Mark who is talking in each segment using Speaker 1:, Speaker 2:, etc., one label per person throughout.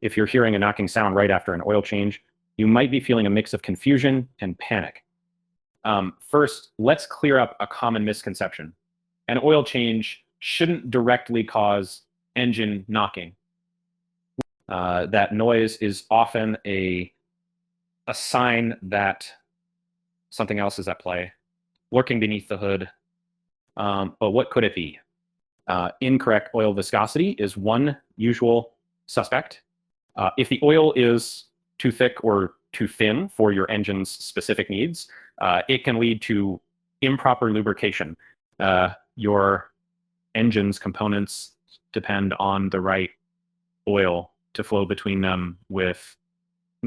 Speaker 1: If you're hearing a knocking sound right after an oil change, you might be feeling a mix of confusion and panic. First, let's clear up a common misconception. An oil change shouldn't directly cause engine knocking. That noise is often a sign that something else is at play, lurking beneath the hood. But what could it be? Incorrect oil viscosity is one usual suspect. If the oil is too thick or too thin for your engine's specific needs, it can lead to improper lubrication. Your engine's components depend on the right oil to flow between them with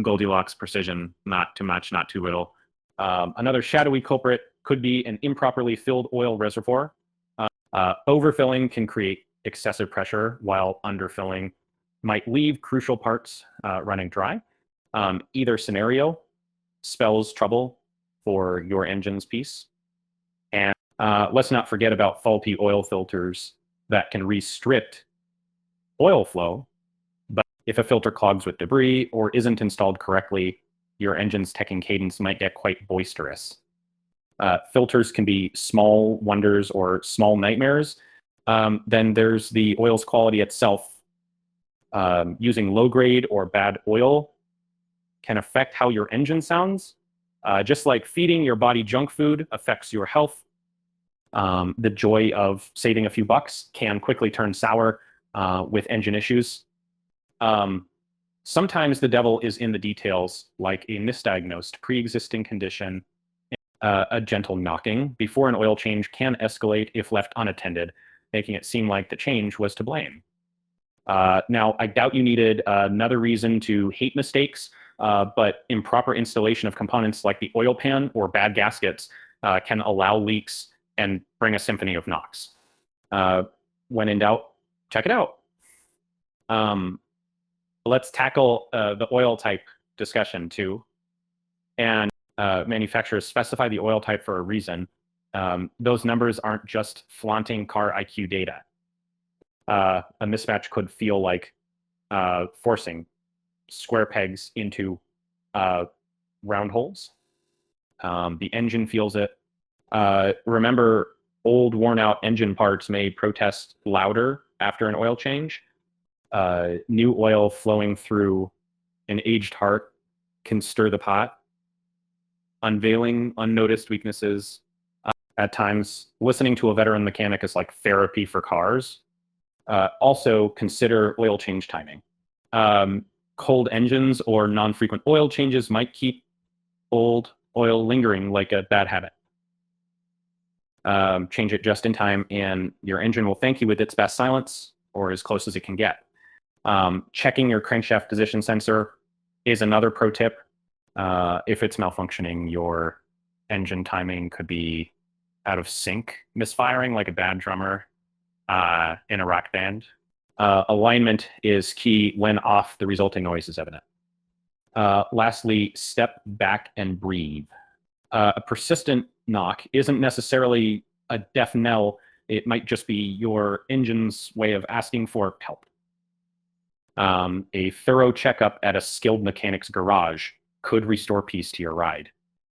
Speaker 1: Goldilocks precision, not too much, not too little. Another shadowy culprit could be an improperly filled oil reservoir. Overfilling can create excessive pressure, while underfilling might leave crucial parts running dry. Either scenario spells trouble for your engine's piece. And let's not forget about faulty oil filters that can restrict oil flow. But if a filter clogs with debris or isn't installed correctly, your engine's teching cadence might get quite boisterous. Filters can be small wonders or small nightmares. Then there's the oil's quality itself. Using low-grade or bad oil can affect how your engine sounds. Just like feeding your body junk food affects your health, the joy of saving a few bucks can quickly turn sour with engine issues. Sometimes the devil is in the details, like a misdiagnosed pre-existing condition. A gentle knocking before an oil change can escalate if left unattended, making it seem like the change was to blame. Now, I doubt you needed another reason to hate mistakes, but improper installation of components like the oil pan or bad gaskets can allow leaks and bring a symphony of knocks. When in doubt, check it out. Let's tackle the oil type discussion too. And manufacturers specify the oil type for a reason. Those numbers aren't just flaunting car IQ data. A mismatch could feel like forcing square pegs into round holes. The engine feels it. Remember, old worn out engine parts may protest louder after an oil change. New oil flowing through an aged heart can stir the pot, unveiling unnoticed weaknesses. At times, listening to a veteran mechanic is like therapy for cars. Also, consider oil change timing. Cold engines or non-frequent oil changes might keep old oil lingering like a bad habit. Change it just in time and your engine will thank you with its best silence, or as close as it can get. Checking your crankshaft position sensor is another pro tip. If it's malfunctioning, your engine timing could be out of sync, misfiring like a bad drummer in a rock band. Alignment is key. When off, the resulting noise is evident. Lastly, step back and breathe. A persistent knock isn't necessarily a deaf knell. It might just be your engine's way of asking for help. A thorough checkup at a skilled mechanic's garage could restore peace to your ride.